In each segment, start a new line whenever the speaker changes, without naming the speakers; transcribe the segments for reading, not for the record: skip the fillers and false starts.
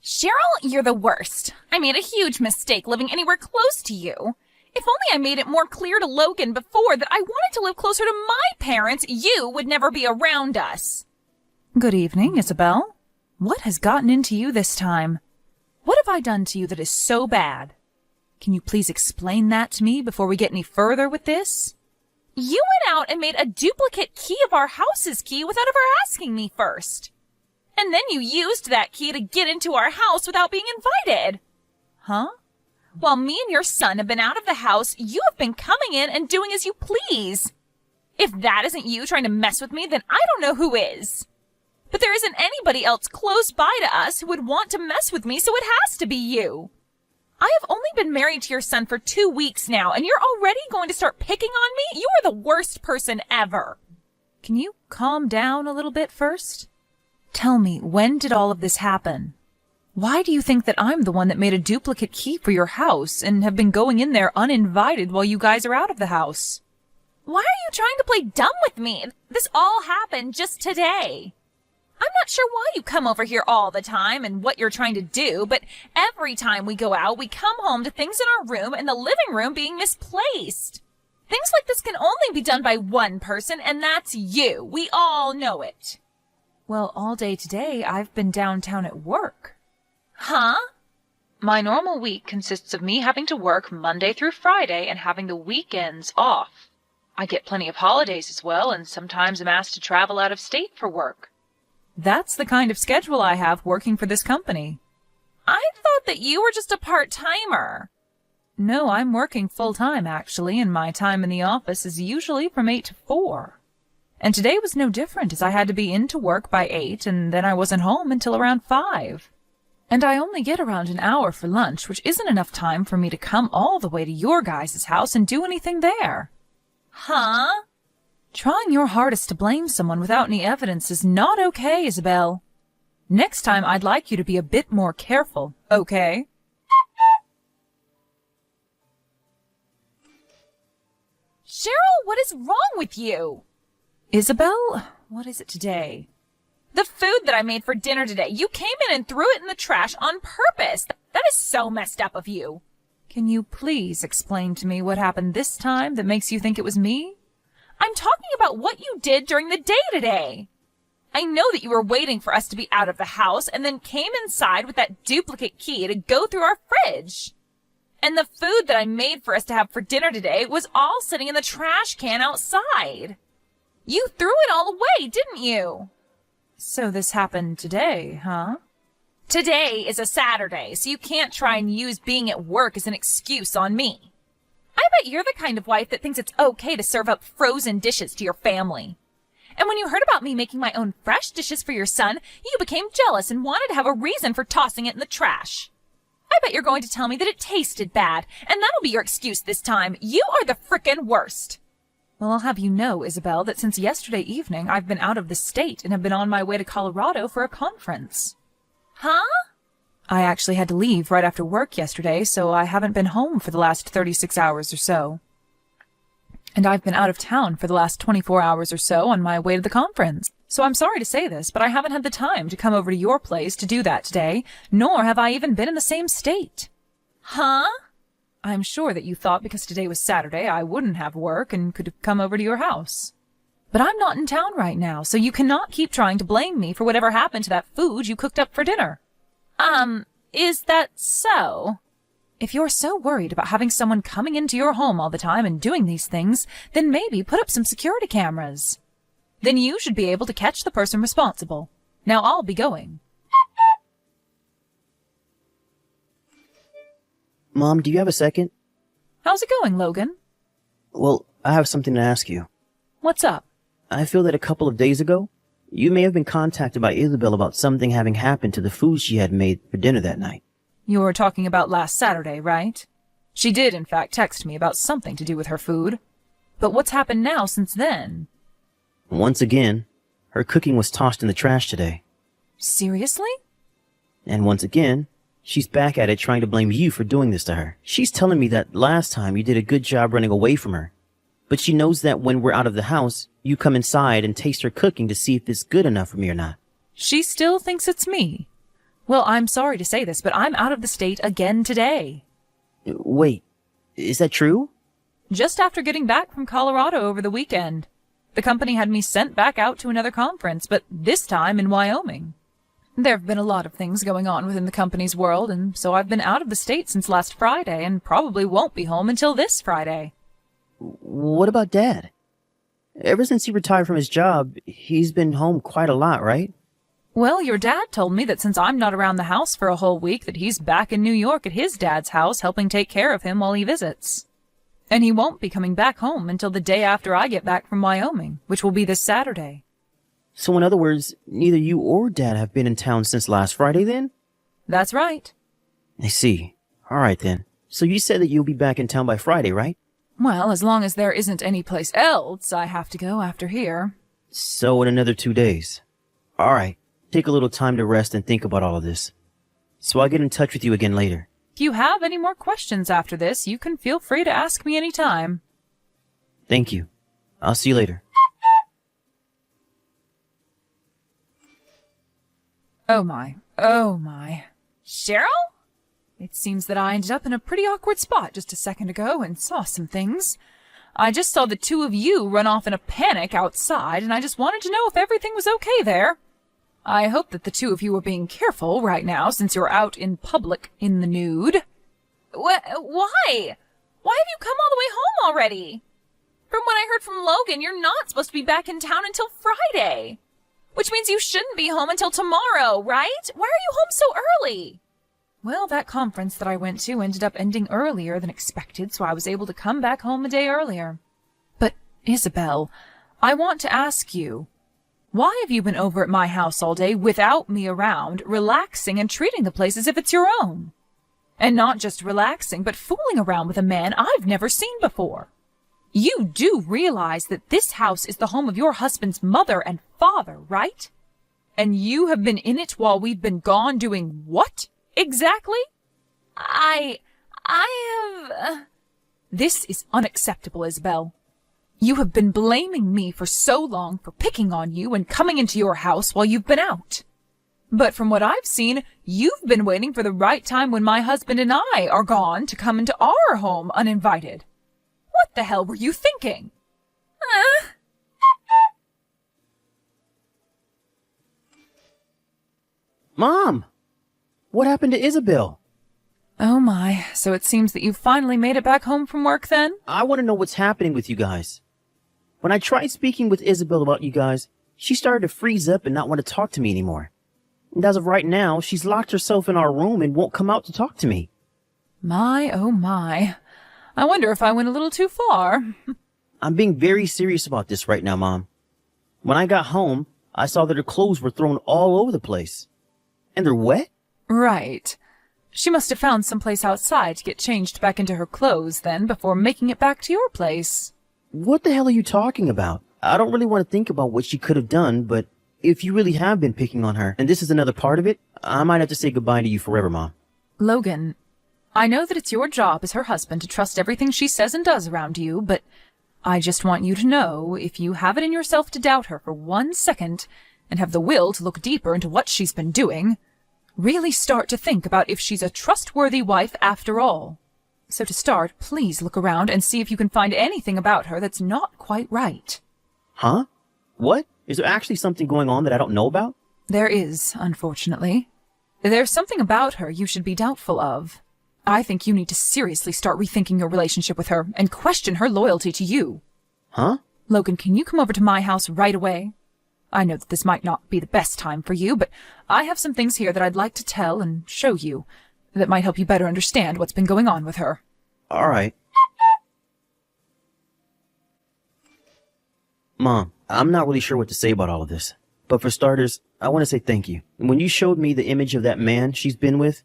Cheryl, you're the worst. I made a huge mistake living anywhere close to you. If only I made it more clear to Logan before that I wanted to live closer to my parents, you would never be around us.
Good evening, Isabel. What has gotten into you this time? What have I done to you that is so bad? Can you please explain that to me before we get any further with this?
You went out and made a duplicate key of our house's key without ever asking me first. And then you used that key to get into our house without being invited.
Huh?
While me and your son have been out of the house, you have been coming in and doing as you please. If that isn't you trying to mess with me, then I don't know who is. But there isn't anybody else close by to us who would want to mess with me, so it has to be you. I have only been married to your son for 2 weeks now, and you're already going to start picking on me? You are the worst person ever.
Can you calm down a little bit first? Tell me, when did all of this happen? Why do you think that I'm the one that made a duplicate key for your house and have been going in there uninvited while you guys are out of the house?
Why are you trying to play dumb with me? This all happened just today. I'm not sure why you come over here all the time and what you're trying to do, but every time we go out, we come home to things in our room and the living room being misplaced. Things like this can only be done by one person, and that's you. We all know it.
Well, all day today, I've been downtown at work.
Huh?
My normal week consists of me having to work Monday through Friday and having the weekends off. I get plenty of holidays as well, and sometimes am asked to travel out of state for work. That's the kind of schedule I have working for this company.
I thought that you were just a part-timer.
No, I'm working full-time, actually, and my time in the office is usually from 8 to 4. And today was no different, as I had to be into work by 8, and then I wasn't home until around 5. And I only get around an hour for lunch, which isn't enough time for me to come all the way to your guys' house and do anything there.
Huh?
Trying your hardest to blame someone without any evidence is not okay, Isabel. Next time, I'd like you to be a bit more careful, okay?
Cheryl, what is wrong with you?
Isabel, what is it today?
The food that I made for dinner today. You came in and threw it in the trash on purpose. That is so messed up of you.
Can you please explain to me what happened this time that makes you think it was me?
I'm talking about what you did during the day today. I know that you were waiting for us to be out of the house and then came inside with that duplicate key to go through our fridge. And the food that I made for us to have for dinner today was all sitting in the trash can outside. You threw it all away, didn't you?
So this happened today, huh?
Today is a Saturday, so you can't try and use being at work as an excuse on me. I bet you're the kind of wife that thinks it's okay to serve up frozen dishes to your family. And when you heard about me making my own fresh dishes for your son, you became jealous and wanted to have a reason for tossing it in the trash. I bet you're going to tell me that it tasted bad, and that'll be your excuse this time. You are the frickin' worst.
Well, I'll have you know, Isabel, that since yesterday evening I've been out of the state and have been on my way to Colorado for a conference.
Huh?
I actually had to leave right after work yesterday, so I haven't been home for the last 36 hours or so. And I've been out of town for the last 24 hours or so on my way to the conference. So I'm sorry to say this, but I haven't had the time to come over to your place to do that today, nor have I even been in the same state.
Huh?
I'm sure that you thought because today was Saturday I wouldn't have work and could have come over to your house. But I'm not in town right now, so you cannot keep trying to blame me for whatever happened to that food you cooked up for dinner.
Is that so?
If you're so worried about having someone coming into your home all the time and doing these things, then maybe put up some security cameras. Then you should be able to catch the person responsible. Now I'll be going.
Mom, do you have a second?
How's it going, Logan?
Well, I have something to ask you.
What's up?
I feel that a couple of days ago, you may have been contacted by Isabel about something having happened to the food she had made for dinner that night.
You're talking about last Saturday, right? She did, in fact, text me about something to do with her food. But what's happened now since then?
Once again, her cooking was tossed in the trash today.
Seriously?
And once again, she's back at it trying to blame you for doing this to her. She's telling me that last time you did a good job running away from her. But she knows that when we're out of the house, you come inside and taste her cooking to see if it's good enough for me or not.
She still thinks it's me. Well, I'm sorry to say this, but I'm out of the state again today.
Wait, is that true?
Just after getting back from Colorado over the weekend. The company had me sent back out to another conference, but this time in Wyoming. There have been a lot of things going on within the company's world, and so I've been out of the state since last Friday and probably won't be home until this Friday.
What about Dad? Ever since he retired from his job, he's been home quite a lot, right?
Well, your dad told me that since I'm not around the house for a whole week, that he's back in New York at his dad's house helping take care of him while he visits. And he won't be coming back home until the day after I get back from Wyoming, which will be this Saturday.
So in other words, neither you or Dad have been in town since last Friday then?
That's right.
I see. Alright then. So you said that you'll be back in town by Friday, right?
Well, as long as there isn't any place else I have to go after here.
So in another 2 days. Alright. Take a little time to rest and think about all of this. So I'll get in touch with you again later.
If you have any more questions after this, you can feel free to ask me anytime.
Thank you. I'll see you later.
Oh my. Oh my.
Cheryl?
It seems that I ended up in a pretty awkward spot just a second ago and saw some things. I just saw the two of you run off in a panic outside, and I just wanted to know if everything was okay there. I hope that the two of you are being careful right now since you're out in public in the nude.
Why? Why have you come all the way home already? From what I heard from Logan, you're not supposed to be back in town until Friday. Which means you shouldn't be home until tomorrow, right? Why are you home so early?
Well, that conference that I went to ended up ending earlier than expected, so I was able to come back home a day earlier. But, Isabel, I want to ask you, why have you been over at my house all day without me around, relaxing and treating the place as if it's your own? And not just relaxing, but fooling around with a man I've never seen before. You do realize that this house is the home of your husband's mother and father, right? And you have been in it while we've been gone doing what, exactly?
I have...
This is unacceptable, Isabel. You have been blaming me for so long for picking on you and coming into your house while you've been out. But from what I've seen, you've been waiting for the right time when my husband and I are gone to come into our home uninvited. What the hell were you thinking?
Mom! What happened to Isabel?
Oh my, so it seems that you've finally made it back home from work then?
I want to know what's happening with you guys. When I tried speaking with Isabel about you guys, she started to freeze up and not want to talk to me anymore. And as of right now, she's locked herself in our room and won't come out to talk to me.
My, oh my. I wonder if I went a little too far.
I'm being very serious about this right now, Mom. When I got home, I saw that her clothes were thrown all over the place. And they're wet?
Right. She must have found some place outside to get changed back into her clothes then before making it back to your place.
What the hell are you talking about? I don't really want to think about what she could have done, but if you really have been picking on her, and this is another part of it, I might have to say goodbye to you forever, Mom.
Logan, I know that it's your job as her husband to trust everything she says and does around you, but I just want you to know, if you have it in yourself to doubt her for 1 second, and have the will to look deeper into what she's been doing, really start to think about if she's a trustworthy wife after all. So to start, please look around and see if you can find anything about her that's not quite right.
Huh? What? Is there actually something going on that I don't know about?
There is, unfortunately. There's something about her you should be doubtful of. I think you need to seriously start rethinking your relationship with her and question her loyalty to you.
Huh?
Logan, can you come over to my house right away? I know that this might not be the best time for you, but I have some things here that I'd like to tell and show you that might help you better understand what's been going on with her.
All right. Mom, I'm not really sure what to say about all of this. But for starters, I want to say thank you. When you showed me the image of that man she's been with,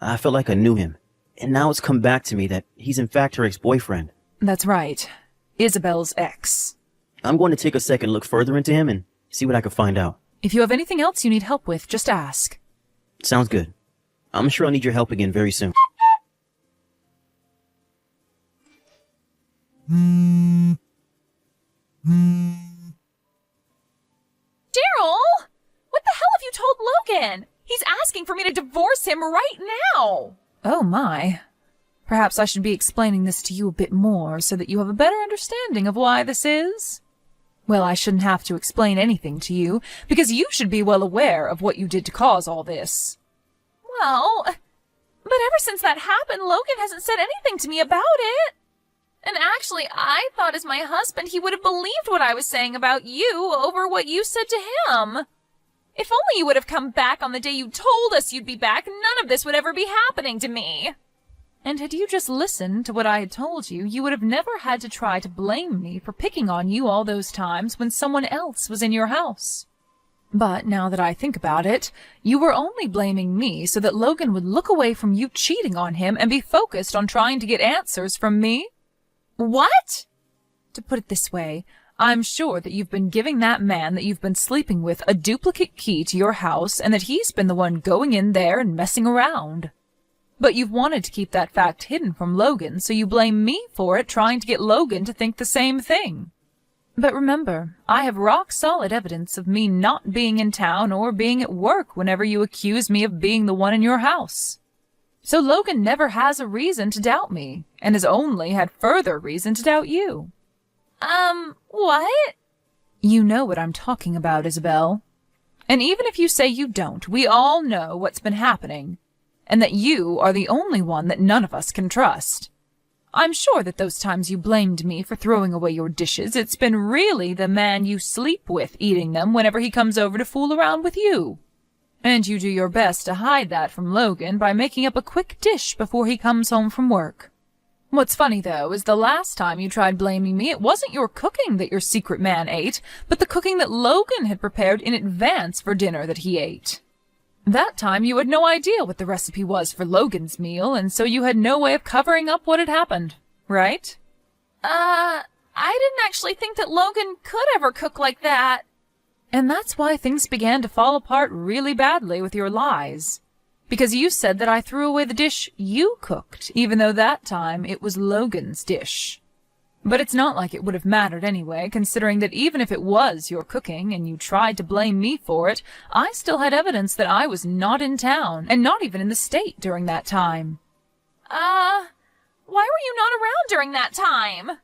I felt like I knew him. And now it's come back to me that he's in fact her ex-boyfriend.
That's right. Isabel's ex.
I'm going to take a second look further into him and see what I can find out.
If you have anything else you need help with, just ask.
Sounds good. I'm sure I'll need your help again very soon.
Daryl! What the hell have you told Logan? He's asking for me to divorce him right now.
Oh my. Perhaps I should be explaining this to you a bit more so that you have a better understanding of why this is. Well, I shouldn't have to explain anything to you, because you should be well aware of what you did to cause all this.
Well, but ever since that happened, Logan hasn't said anything to me about it. And actually, I thought as my husband he would have believed what I was saying about you over what you said to him. If only you would have come back on the day you told us you'd be back, none of this would ever be happening to me.
And had you just listened to what I had told you, you would have never had to try to blame me for picking on you all those times when someone else was in your house. But now that I think about it, you were only blaming me so that Logan would look away from you cheating on him and be focused on trying to get answers from me.
What?
To put it this way, I'm sure that you've been giving that man that you've been sleeping with a duplicate key to your house and that he's been the one going in there and messing around. But you've wanted to keep that fact hidden from Logan, so you blame me for it, trying to get Logan to think the same thing. But remember, I have rock-solid evidence of me not being in town or being at work whenever you accuse me of being the one in your house. So Logan never has a reason to doubt me, and has only had further reason to doubt you.
What?
You know what I'm talking about, Isabel. And even if you say you don't, we all know what's been happening, and that you are the only one that none of us can trust. I'm sure that those times you blamed me for throwing away your dishes, it's been really the man you sleep with eating them whenever he comes over to fool around with you. And you do your best to hide that from Logan by making up a quick dish before he comes home from work. What's funny, though, is the last time you tried blaming me, it wasn't your cooking that your secret man ate, but the cooking that Logan had prepared in advance for dinner that he ate. That time you had no idea what the recipe was for Logan's meal, and so you had no way of covering up what had happened, right?
I didn't actually think that Logan could ever cook like that.
And that's why things began to fall apart really badly with your lies. Because you said that I threw away the dish you cooked, even though that time it was Logan's dish. But it's not like it would have mattered anyway, considering that even if it was your cooking and you tried to blame me for it, I still had evidence that I was not in town, and not even in the state during that time.
Why were you not around during that time?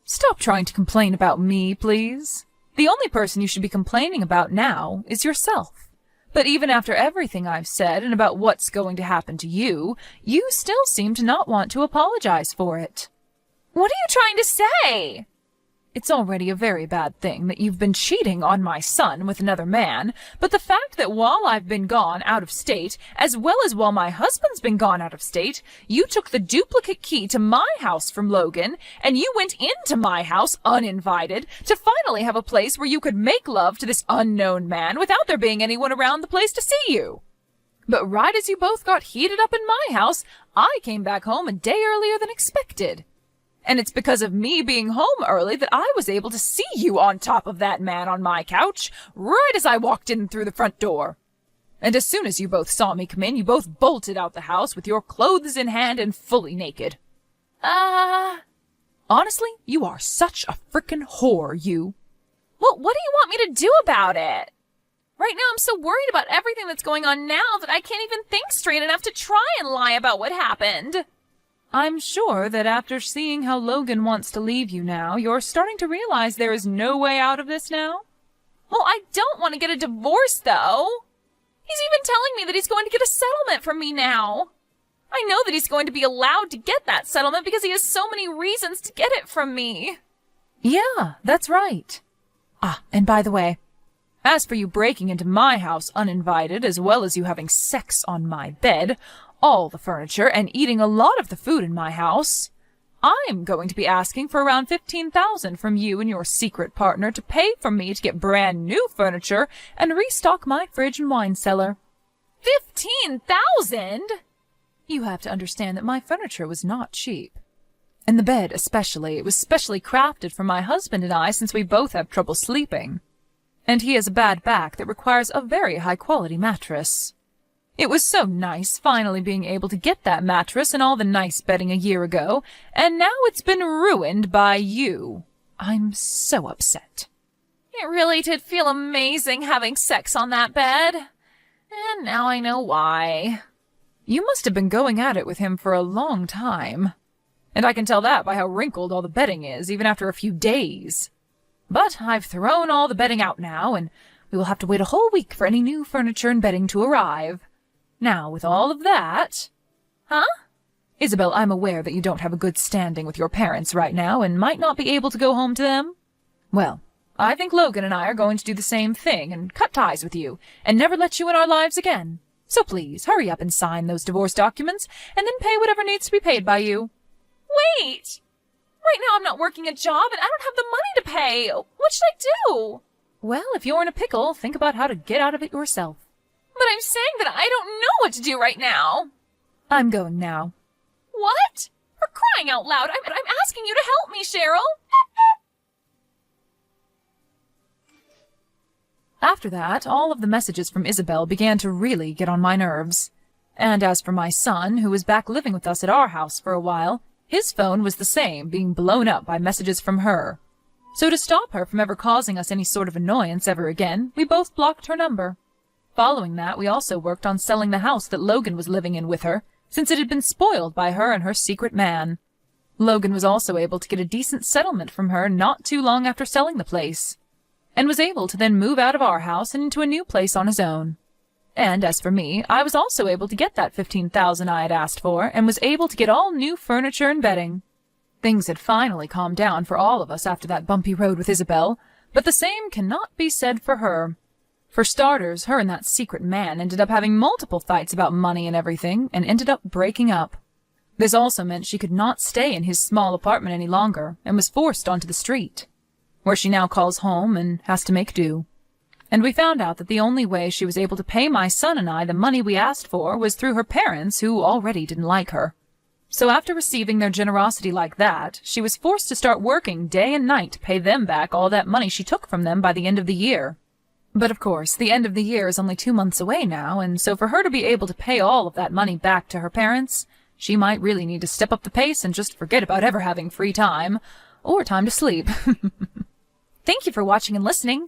Stop trying to complain about me, please. The only person you should be complaining about now is yourself. But even after everything I've said and about what's going to happen to you, you still seem to not want to apologize for it.
What are you trying to say?
It's already a very bad thing that you've been cheating on my son with another man, but the fact that while I've been gone out of state, as well as while my husband's been gone out of state, you took the duplicate key to my house from Logan, and you went into my house uninvited to finally have a place where you could make love to this unknown man without there being anyone around the place to see you. But right as you both got heated up in my house, I came back home a day earlier than expected. And it's because of me being home early that I was able to see you on top of that man on my couch, right as I walked in through the front door. And as soon as you both saw me come in, you both bolted out the house with your clothes in hand and fully naked. Honestly, you are such a frickin' whore, you.
Well, what do you want me to do about it? Right now I'm so worried about everything that's going on now that I can't even think straight enough to try and lie about what happened.
I'm sure that after seeing how Logan wants to leave you now, you're starting to realize there is no way out of this now?
Well, I don't want to get a divorce, though. He's even telling me that he's going to get a settlement from me now. I know that he's going to be allowed to get that settlement because he has so many reasons to get it from me.
Yeah, that's right. And by the way, as for you breaking into my house uninvited, as well as you having sex on my bed, all the furniture, and eating a lot of the food in my house, I'm going to be asking for around $15,000 from you and your secret partner to pay for me to get brand new furniture and restock my fridge and wine cellar.
$15,000?
You have to understand that my furniture was not cheap. And the bed especially, it was specially crafted for my husband and I since we both have trouble sleeping. And he has a bad back that requires a very high-quality mattress. It was so nice finally being able to get that mattress and all the nice bedding a year ago, and now it's been ruined by you. I'm so upset.
It really did feel amazing having sex on that bed. And now I know why.
You must have been going at it with him for a long time. And I can tell that by how wrinkled all the bedding is, even after a few days. But I've thrown all the bedding out now, and we will have to wait a whole week for any new furniture and bedding to arrive. Now, with all of that...
Huh?
Isabel, I'm aware that you don't have a good standing with your parents right now and might not be able to go home to them. Well, I think Logan and I are going to do the same thing and cut ties with you and never let you in our lives again. So please, hurry up and sign those divorce documents and then pay whatever needs to be paid by you.
Wait! Right now I'm not working a job and I don't have the money to pay. What should I do?
Well, if you're in a pickle, think about how to get out of it yourself.
But I'm saying that I don't know what to do right now.
I'm going now.
What? For crying out loud, I'm asking you to help me, Cheryl.
After that, all of the messages from Isabel began to really get on my nerves. And as for my son, who was back living with us at our house for a while, his phone was the same, being blown up by messages from her. So to stop her from ever causing us any sort of annoyance ever again, we both blocked her number. Following that, we also worked on selling the house that Logan was living in with her, since it had been spoiled by her and her secret man. Logan was also able to get a decent settlement from her not too long after selling the place, and was able to then move out of our house and into a new place on his own. And as for me, I was also able to get that $15,000 I had asked for, and was able to get all new furniture and bedding. Things had finally calmed down for all of us after that bumpy road with Isabel, but the same cannot be said for her. For starters, her and that secret man ended up having multiple fights about money and everything, and ended up breaking up. This also meant she could not stay in his small apartment any longer, and was forced onto the street, where she now calls home and has to make do. And we found out that the only way she was able to pay my son and I the money we asked for was through her parents, who already didn't like her. So after receiving their generosity like that, she was forced to start working day and night to pay them back all that money she took from them by the end of the year. But of course, the end of the year is only 2 months away now, and so for her to be able to pay all of that money back to her parents, she might really need to step up the pace and just forget about ever having free time, or time to sleep.
Thank you for watching and listening.